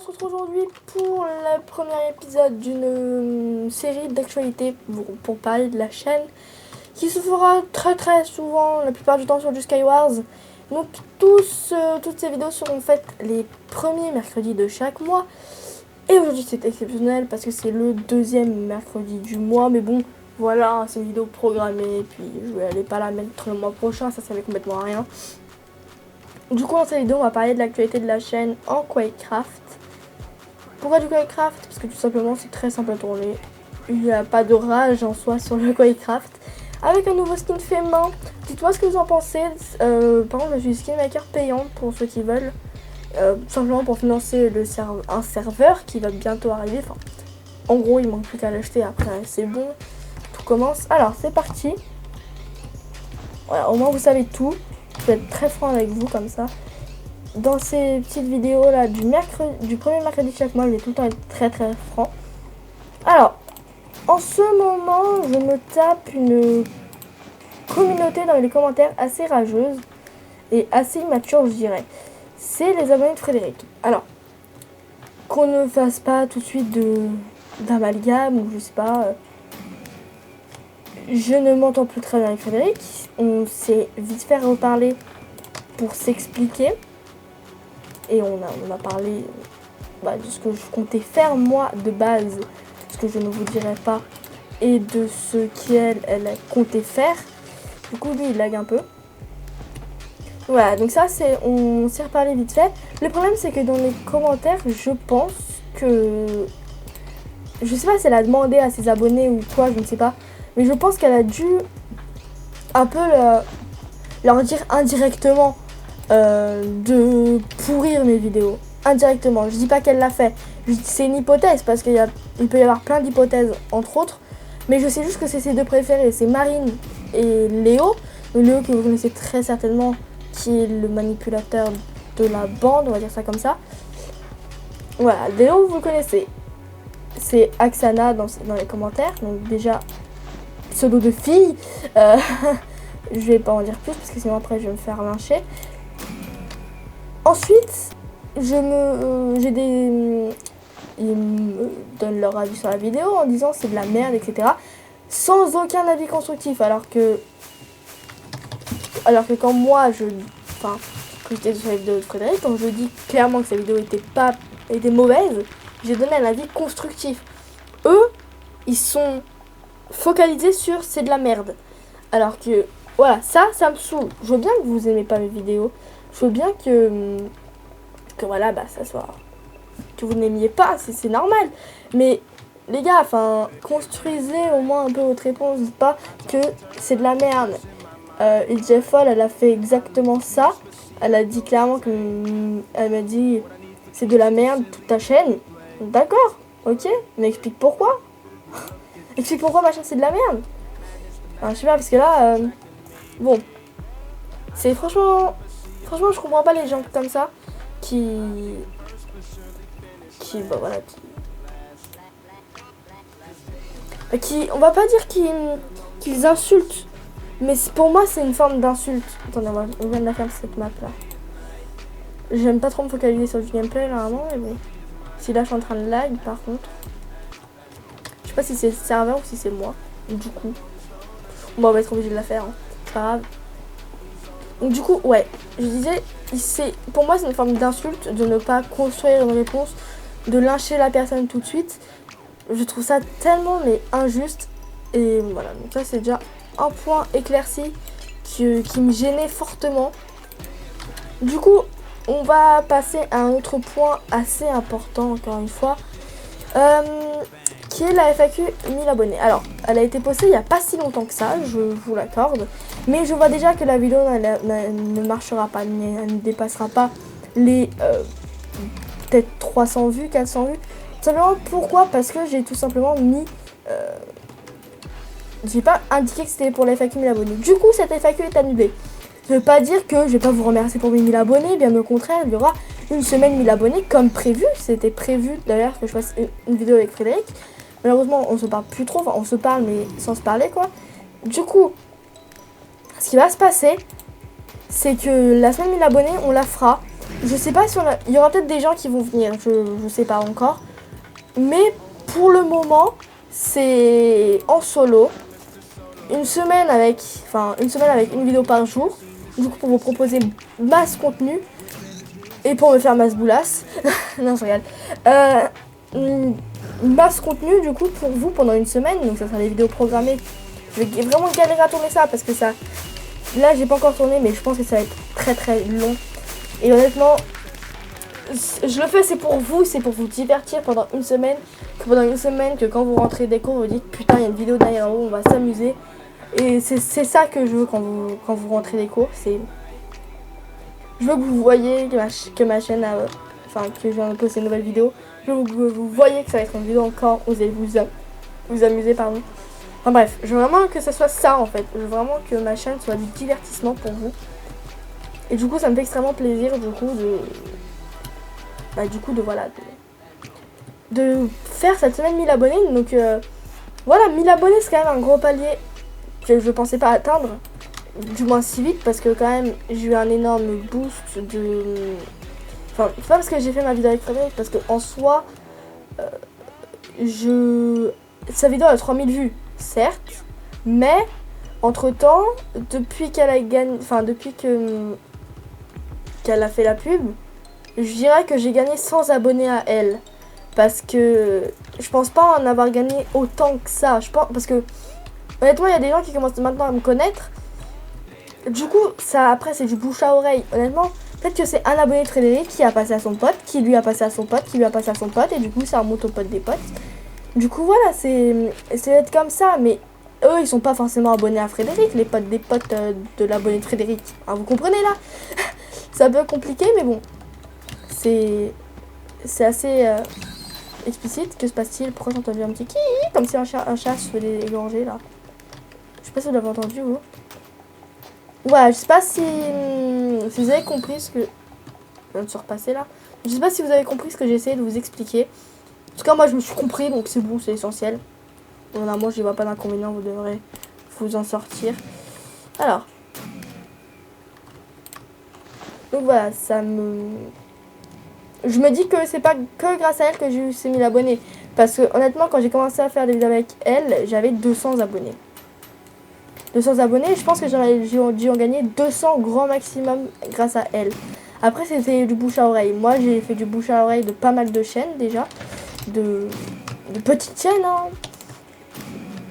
se retrouve aujourd'hui pour le premier épisode d'une série d'actualité pour parler de la chaîne qui se fera très souvent, la plupart du temps sur du Skywars. Donc toutes ces vidéos seront faites les premiers mercredis de chaque mois. Et aujourd'hui c'est exceptionnel parce que c'est le deuxième mercredi du mois, mais bon, voilà, c'est une vidéo programmée, puis je vais aller pas la mettre le mois prochain, ça servait complètement à rien. Du coup, dans cette vidéo, on va parler de l'actualité de la chaîne en Quakecraft. Pourquoi du Quakecraft? Parce que tout simplement, c'est très simple à tourner. Il n'y a pas de rage en soi sur le Quakecraft. Avec un nouveau skin fait main. Dites-moi ce que vous en pensez. Par contre, je suis skin maker payante pour ceux qui veulent. Tout simplement pour financer un serveur qui va bientôt arriver. Enfin, en gros, il manque plus qu'à l'acheter. Après, c'est bon. Tout commence. Alors, c'est parti. Voilà, au moins, vous savez tout. Je vais être très franc avec vous comme ça. Dans ces petites vidéos là du premier mercredi de chaque mois, je vais tout le temps être très franc. Alors, en ce moment, je me tape une communauté dans les commentaires assez rageuse et assez immature, je dirais. C'est les abonnés de Frédéric. Alors, qu'on ne fasse pas tout de suite d'amalgame ou je sais pas. Je ne m'entends plus très bien avec Frédéric. On s'est vite fait reparler pour s'expliquer. Et on a parlé de ce que je comptais faire moi de base, ce que je ne vous dirai pas, et de ce qu'elle comptait faire. Du coup, lui, il lag un peu. Voilà, donc ça, on s'est reparlé vite fait. Le problème, c'est que dans les commentaires, je pense que... Je sais pas si elle a demandé à ses abonnés ou quoi, je ne sais pas. Mais je pense qu'elle a dû un peu leur dire indirectement de pourrir mes vidéos. Indirectement. Je dis pas qu'elle l'a fait. C'est une hypothèse parce qu'il peut y avoir plein d'hypothèses entre autres. Mais je sais juste que c'est ses deux préférés. C'est Marine et Léo. Léo que vous connaissez très certainement, qui est le manipulateur de la bande, on va dire ça comme ça. Voilà, Léo vous le connaissez. C'est Axana dans les commentaires. Donc déjà, pseudo de fille. Je vais pas en dire plus parce que sinon après je vais me faire lyncher. Ensuite, ils me donnent leur avis sur la vidéo en disant c'est de la merde, etc. Sans aucun avis constructif. Alors que quand moi quand j'étais sur la vidéo de Frédéric, quand je dis clairement que sa vidéo était mauvaise, j'ai donné un avis constructif. Eux, ils sont focalisés sur c'est de la merde. Alors que voilà, ça me saoule. Je veux bien que vous aimez pas mes vidéos. Je veux bien que voilà, ça soit... Que vous n'aimiez pas, c'est normal. Mais les gars, construisez au moins un peu votre réponse. Dites pas que c'est de la merde. Jeffol, elle a fait exactement ça. Elle a dit clairement elle m'a dit c'est de la merde toute ta chaîne. D'accord, ok, mais explique pourquoi. Explique pourquoi ma chaîne c'est de la merde. Je sais pas, parce que là, bon, c'est franchement, je comprends pas les gens comme ça on va pas dire qu'ils insultent, mais pour moi c'est une forme d'insulte. Attendez, on vient de la faire cette map là. J'aime pas trop me focaliser sur du gameplay là, vraiment, mais bon. Si là je suis en train de lag par contre. Je sais pas si c'est le serveur ou si c'est moi. Du coup, on va être obligé de la faire, hein. C'est pas grave. Donc du coup, ouais, je disais, pour moi c'est une forme d'insulte de ne pas construire une réponse, de lyncher la personne tout de suite. Je trouve ça tellement injuste. Et voilà, donc ça c'est déjà un point éclairci qui me gênait fortement. Du coup, on va passer à un autre point assez important encore une fois. Qui est la FAQ 1000 abonnés. Alors, elle a été postée il n'y a pas si longtemps que ça, je vous l'accorde. Mais je vois déjà que la vidéo ne marchera pas, elle ne dépassera pas les peut-être 300 vues, 400 vues. Tout simplement, pourquoi? Parce que j'ai tout simplement mis... j'ai pas indiqué que c'était pour la FAQ 1000 abonnés. Du coup, cette FAQ est annulée. Ça veut pas dire que je vais pas vous remercier pour mes 1000 abonnés, bien au contraire, il y aura une semaine 1000 abonnés comme prévu. C'était prévu d'ailleurs que je fasse une vidéo avec Frédéric. Malheureusement, on se parle plus trop, on se parle mais sans se parler quoi. Du coup, ce qui va se passer, c'est que la semaine 1000 abonnés, on la fera je sais pas si il y aura peut-être des gens qui vont venir, je sais pas encore. Mais pour le moment, c'est en solo. Une semaine avec une vidéo par jour. Du coup, pour vous proposer masse contenu. Et pour me faire masse boulasse. Non, je regarde. Masse contenu, du coup, pour vous pendant une semaine. Donc, ça sera des vidéos programmées. Je vais vraiment galérer à tourner ça parce que ça... Là, j'ai pas encore tourné, mais je pense que ça va être très très long. Et honnêtement, je le fais, c'est pour vous divertir pendant une semaine. Que quand vous rentrez des cours, vous dites putain, il y a une vidéo derrière vous, on va s'amuser. Et c'est ça que je veux quand vous rentrez des cours. Je veux que vous voyez que ma chaîne a... Enfin, que je viens de poster une nouvelle vidéo. Je veux que vous voyez que ça va être une vidéo encore. Vous allez vous amuser, pardon. Enfin bref, je veux vraiment que ça soit ça en fait. Je veux vraiment que ma chaîne soit du divertissement pour vous. Et du coup, ça me fait extrêmement plaisir du coup de faire cette semaine 1000 abonnés. Donc voilà, 1000 abonnés, c'est quand même un gros palier que je pensais pas atteindre. Du moins si vite, parce que quand même, j'ai eu un énorme boost de... Enfin, c'est pas parce que j'ai fait ma vidéo avec Frédéric, parce que en soi, sa vidéo a 3000 vues, certes, mais entre temps, depuis qu'elle a gagné, qu'elle a fait la pub, je dirais que j'ai gagné 100 abonnés à elle, parce que je pense pas en avoir gagné autant que ça. Je pense parce que honnêtement, il y a des gens qui commencent maintenant à me connaître. Du coup, ça après c'est du bouche à oreille. Honnêtement, peut-être que c'est un abonné de Frédéric qui a passé à son pote, qui lui a passé à son pote, qui lui a passé à son pote, et du coup ça remonte au pote des potes. Du coup voilà, c'est être comme ça, mais eux ils sont pas forcément abonnés à Frédéric, les potes des potes de l'abonné de Frédéric. Hein, vous comprenez là? C'est un peu compliqué, mais bon, c'est assez explicite. Que se passe-t-il? Pourquoi j'ai entendu un petit ki comme si un chat se faisait égorger là? Je sais pas si vous l'avez entendu vous. Ouais, je sais pas si vous avez compris ce que... Je viens de se repasser là. Je sais pas si vous avez compris ce que j'ai essayé de vous expliquer. En tout cas, moi je me suis compris, donc c'est bon, c'est essentiel. Moi je vois pas d'inconvénient, vous devrez vous en sortir. Alors. Donc voilà, je me dis que c'est pas que grâce à elle que j'ai eu ces 1000 abonnés. Parce que honnêtement, quand j'ai commencé à faire des vidéos avec elle, j'avais 200 abonnés. 200 abonnés, je pense que j'ai dû en gagner 200 grand maximum grâce à elle. Après, c'était du bouche à oreille. Moi, j'ai fait du bouche à oreille de pas mal de chaînes déjà. De petites chaînes, hein.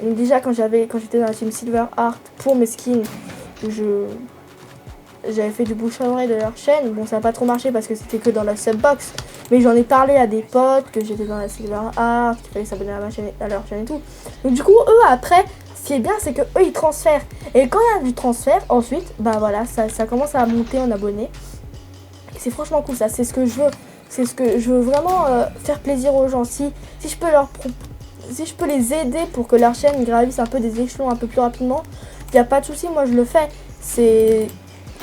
Donc déjà, quand j'étais dans la team Silver Art pour mes skins, j'avais fait du bouche à oreille de leur chaîne. Bon, ça n'a pas trop marché parce que c'était que dans la subbox. Mais j'en ai parlé à des potes que j'étais dans la Silver Art, qu'il fallait s'abonner à leur chaîne et tout. Donc du coup, eux, après... Ce qui est bien, c'est que eux ils transfèrent. Et quand il y a du transfert, ensuite, bah voilà, ça commence à monter en abonnés. C'est franchement cool, ça. C'est ce que je veux. C'est ce que je veux vraiment faire plaisir aux gens. Si je peux les aider pour que leur chaîne gravisse un peu des échelons un peu plus rapidement, il n'y a pas de souci. Moi, je le fais.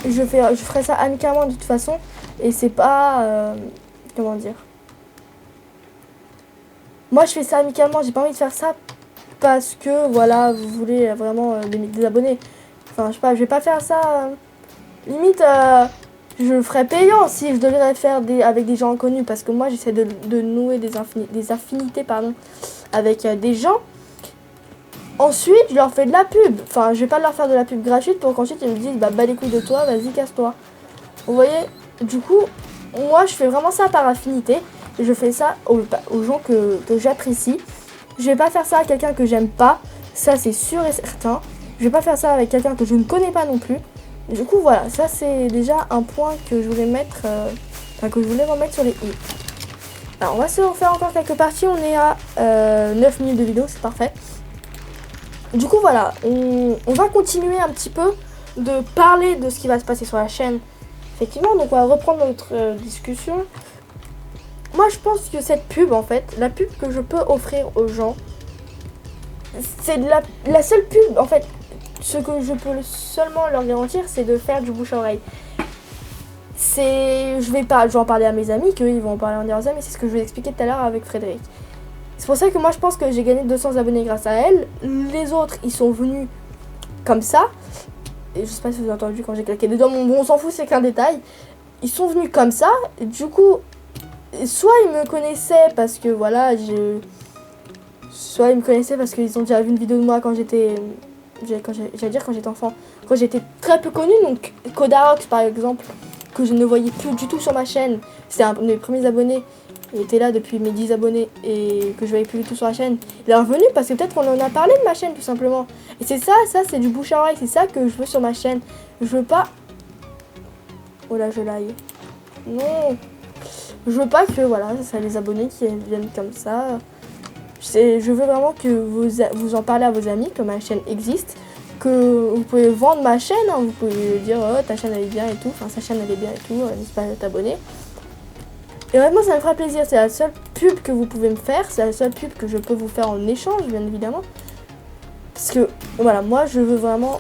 Je ferai ça amicalement de toute façon. Et c'est pas comment dire. Moi, je fais ça amicalement. J'ai pas envie de faire ça parce que voilà, vous voulez vraiment des abonnés. Enfin, je sais pas, je vais pas faire ça. Limite, je le ferais payant si je devrais faire avec des gens inconnus. Parce que moi, j'essaie de nouer des affinités avec des gens. Ensuite, je leur fais de la pub. Enfin, je vais pas leur faire de la pub gratuite pour qu'ensuite ils me disent bah les couilles de toi, vas-y, casse-toi. Vous voyez, du coup, moi, je fais vraiment ça par affinité. Et je fais ça aux gens que j'apprécie. Je vais pas faire ça à quelqu'un que j'aime pas, ça c'est sûr et certain. Je vais pas faire ça avec quelqu'un que je ne connais pas non plus. Du coup voilà, ça c'est déjà un point que je voulais mettre, que je voulais remettre sur les i. Alors on va se refaire encore quelques parties, on est à 9 minutes de vidéo, c'est parfait. Du coup voilà, on va continuer un petit peu de parler de ce qui va se passer sur la chaîne. Effectivement, donc on va reprendre notre discussion. Moi, je pense que cette pub, en fait, la pub que je peux offrir aux gens, c'est la seule pub, en fait, ce que je peux seulement leur garantir, c'est de faire du bouche à oreille. Je vais en parler à mes amis, qu'eux, ils vont en parler à leurs amis, c'est ce que je vous ai expliqué tout à l'heure avec Frédéric. C'est pour ça que moi, je pense que j'ai gagné 200 abonnés grâce à elle. Les autres, ils sont venus comme ça. Et je sais pas si vous avez entendu quand j'ai claqué des doigts, bon, on s'en fout, c'est qu'un détail. ils sont venus comme ça. Et du coup, soit ils me connaissaient parce que voilà, soit ils me connaissaient parce qu'ils ont déjà vu une vidéo de moi quand j'étais... quand j'étais enfant. Quand j'étais très peu connue, donc Codarox par exemple, que je ne voyais plus du tout sur ma chaîne. C'était un de mes premiers abonnés. Il était là depuis mes 10 abonnés et que je voyais plus du tout sur la chaîne. Il est revenu parce que peut-être qu'on en a parlé de ma chaîne tout simplement. Et c'est ça c'est du bouche à oreille, c'est ça que je veux sur ma chaîne. Je veux pas... Oh là, je l'aille. Non. Je veux pas que, voilà, ça les abonnés qui viennent comme ça. Je veux vraiment que vous en parlez à vos amis, que ma chaîne existe. Que vous pouvez vendre ma chaîne, hein, vous pouvez dire, oh, ta chaîne elle est bien et tout. Enfin, sa chaîne elle est bien et tout, n'hésite pas à t'abonner. Et vraiment, ça me fera plaisir. C'est la seule pub que vous pouvez me faire. C'est la seule pub que je peux vous faire en échange, bien évidemment. Parce que, voilà, moi, je veux vraiment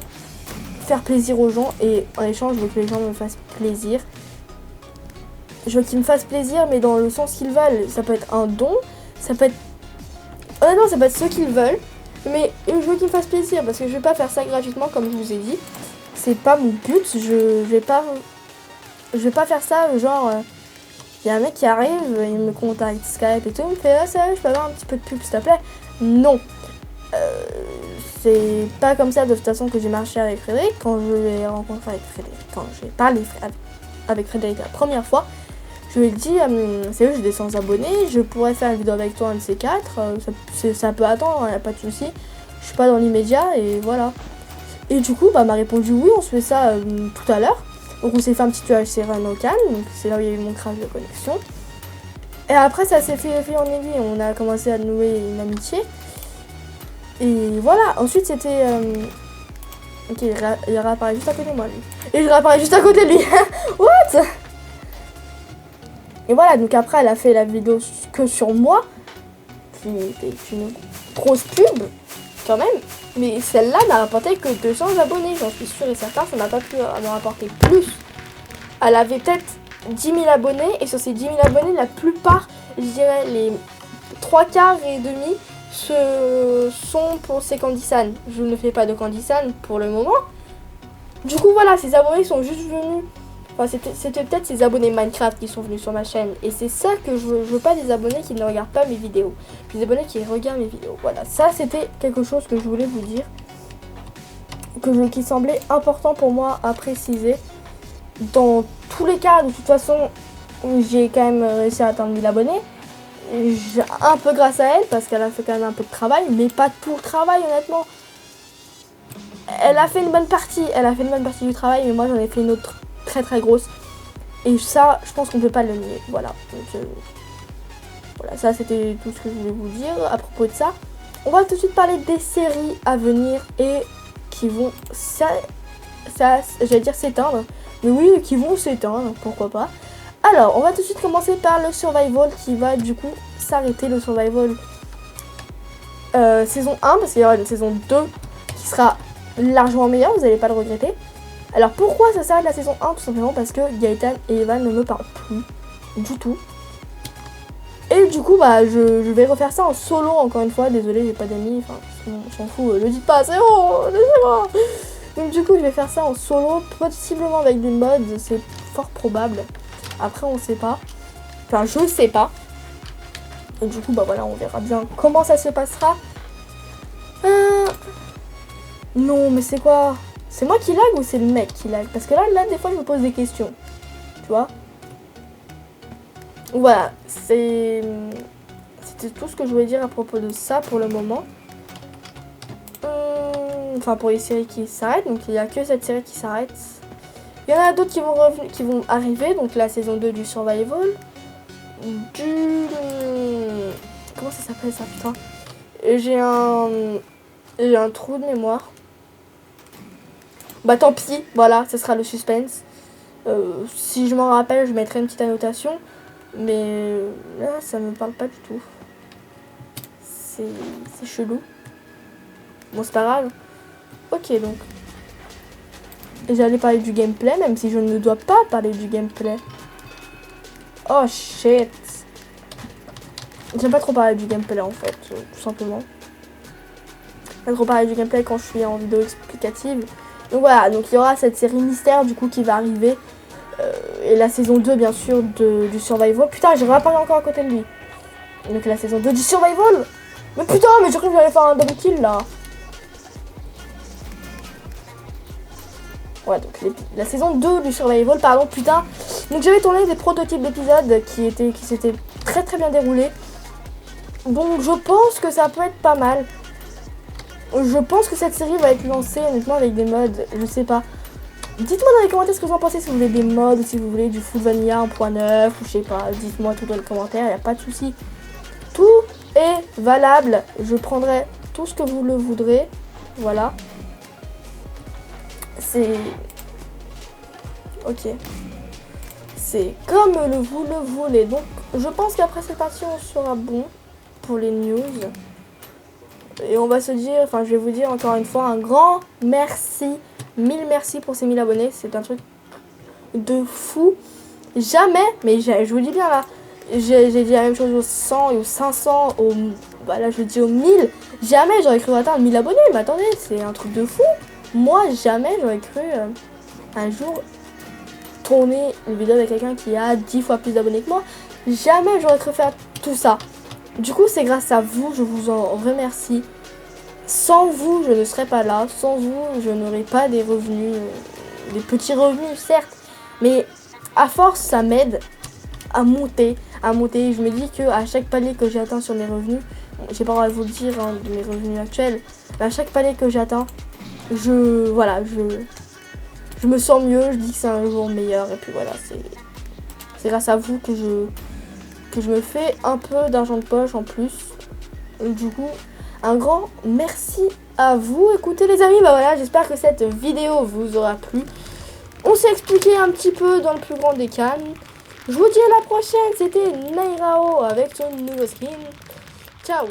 faire plaisir aux gens. Et en échange, je veux que les gens me fassent plaisir. Je veux qu'ils me fassent plaisir, mais dans le sens qu'ils veulent. Ça peut être un don. Ça peut être... Honnêtement, ça peut être ce qu'ils veulent. Mais je veux qu'ils me fassent plaisir. Parce que je vais pas faire ça gratuitement, comme je vous ai dit. C'est pas mon but. Je vais pas faire ça, genre... Il y a un mec qui arrive, il me contacte Skype et tout, il me fait ah, ça, je peux avoir un petit peu de pub s'il te plaît. Non. C'est pas comme ça de toute façon que j'ai marché avec Frédéric. Quand je l'ai rencontré avec Frédéric, quand j'ai parlé avec Frédéric la première fois, je lui ai dit c'est j'ai des 100 abonnés, je pourrais faire une vidéo avec toi un de ces quatre, ça peut attendre, il n'y a pas de souci. Je suis pas dans l'immédiat et voilà. Et du coup, bah, m'a répondu oui, on se fait ça tout à l'heure. Donc on s'est fait un petit UHC run au calme, donc c'est là où il y a eu mon crash de connexion. Et après ça s'est fait en aiguille, on a commencé à nouer une amitié. Et voilà, ensuite c'était... Ok, il réapparaît juste à côté de moi lui. Et je réapparais juste à côté de lui. What? Et voilà, donc après elle a fait la vidéo que sur moi, qui était une grosse pub quand même. Mais celle-là n'a rapporté que 200 abonnés, j'en suis sûre et certain, ça n'a pas pu me rapporter plus. Elle avait peut-être 10 000 abonnés, et sur ces 10 000 abonnés, la plupart, je dirais les 3 quarts et demi, sont pour ces Candysan. Je ne fais pas de Candysan pour le moment. Du coup, voilà, ces abonnés sont juste venus. Enfin, c'était peut-être ces abonnés Minecraft qui sont venus sur ma chaîne. Et c'est ça que je veux. Je veux pas des abonnés qui ne regardent pas mes vidéos. Je veux des abonnés qui regardent mes vidéos. Voilà, ça c'était quelque chose que je voulais vous dire. Qui semblait important pour moi à préciser. Dans tous les cas, de toute façon, j'ai quand même réussi à atteindre 1000 abonnés. Un peu grâce à elle, parce qu'elle a fait quand même un peu de travail. Mais pas tout le travail, honnêtement. Elle a fait une bonne partie. Elle a fait une bonne partie du travail, mais moi j'en ai fait une autre très grosse. Et ça, je pense qu'on peut pas le nier. Voilà. Donc, voilà, ça c'était tout ce que je voulais vous dire à propos de ça. On va tout de suite parler des séries à venir et qui vont, j'allais dire s'éteindre. Mais oui, qui vont s'éteindre, pourquoi pas. Alors, on va tout de suite commencer par le Survival qui va du coup s'arrêter. Le Survival saison 1, parce qu'il y aura une saison 2 qui sera largement meilleure, vous n'allez pas le regretter. Alors pourquoi ça s'arrête la saison 1? Tout simplement parce que Gaëtan et Evan ne me parlent plus du tout. Et du coup bah je vais refaire ça en solo encore une fois. Désolée, j'ai pas d'amis, enfin on s'en fout, le dites pas, c'est bon, laissez-moi. Donc du coup je vais faire ça en solo, possiblement avec du mod, c'est fort probable. Après on sait pas, enfin je sais pas. Et du coup bah voilà, on verra bien comment ça se passera. Non mais c'est quoi? C'est moi qui lag ou c'est le mec qui lag? Parce que là des fois je me pose des questions. Tu vois? Voilà, c'était tout ce que je voulais dire à propos de ça pour le moment. Enfin pour les séries qui s'arrêtent, donc il n'y a que cette série qui s'arrête. Il y en a d'autres qui vont arriver, donc la saison 2 du Survival. Comment ça s'appelle ça, putain? J'ai un trou de mémoire. Bah tant pis, voilà, ce sera le suspense. Si je m'en rappelle, je mettrai une petite annotation. Mais là, ça me parle pas du tout. C'est chelou. Bon, c'est pas grave. Ok, donc. J'allais parler du gameplay, même si je ne dois pas parler du gameplay. Oh shit. J'aime pas trop parler du gameplay en fait, tout simplement. Pas trop parler du gameplay quand je suis en vidéo explicative. Donc voilà, donc il y aura cette série mystère du coup qui va arriver. et la saison 2 bien sûr du Survival. Putain, j'ai réapparu encore à côté de lui. Donc la saison 2 du Survival. Mais putain, mais j'ai cru que j'allais faire un double kill là. Ouais, donc la saison 2 du Survival, pardon, putain. Donc j'avais tourné des prototypes d'épisodes qui s'étaient très très bien déroulés. Donc je pense que ça peut être pas mal. Je pense que cette série va être lancée honnêtement avec des mods, je sais pas. Dites-moi dans les commentaires ce que vous en pensez, si vous voulez des mods ou si vous voulez du full vanilla 1.9 ou je sais pas. Dites-moi tout dans les commentaires, il n'y a pas de souci. Tout est valable, je prendrai tout ce que vous le voudrez. Voilà. C'est... Ok. C'est comme vous le voulez. Donc je pense qu'après cette partie on sera bon pour les news. Et on va se dire, enfin je vais vous dire encore une fois un grand merci. 1000 merci pour ces 1000 abonnés. C'est un truc de fou. Jamais, mais je vous dis bien là, j'ai dit la même chose aux 100 et aux 500, voilà, je dis aux 1000. Jamais j'aurais cru atteindre 1000 abonnés. Mais attendez, c'est un truc de fou. Moi, jamais j'aurais cru un jour tourner une vidéo avec quelqu'un qui a 10 fois plus d'abonnés que moi. Jamais j'aurais cru faire tout ça. Du coup, c'est grâce à vous, je vous en remercie. Sans vous, je ne serais pas là. Sans vous, je n'aurais pas des revenus, des petits revenus, certes. Mais à force, ça m'aide à monter. Je me dis qu'à chaque palier que j'atteins sur mes revenus, j'ai pas le droit de vous le dire, hein, de mes revenus actuels, mais à chaque palier que j'atteins, je me sens mieux. Je dis que c'est un jour meilleur. Et puis voilà, c'est grâce à vous que je me fais un peu d'argent de poche en plus. Et du coup, un grand merci à vous. Écoutez les amis, bah voilà, j'espère que cette vidéo vous aura plu. On s'est expliqué un petit peu dans le plus grand des calmes. Je vous dis à la prochaine, c'était Nairao avec son nouveau skin. Ciao.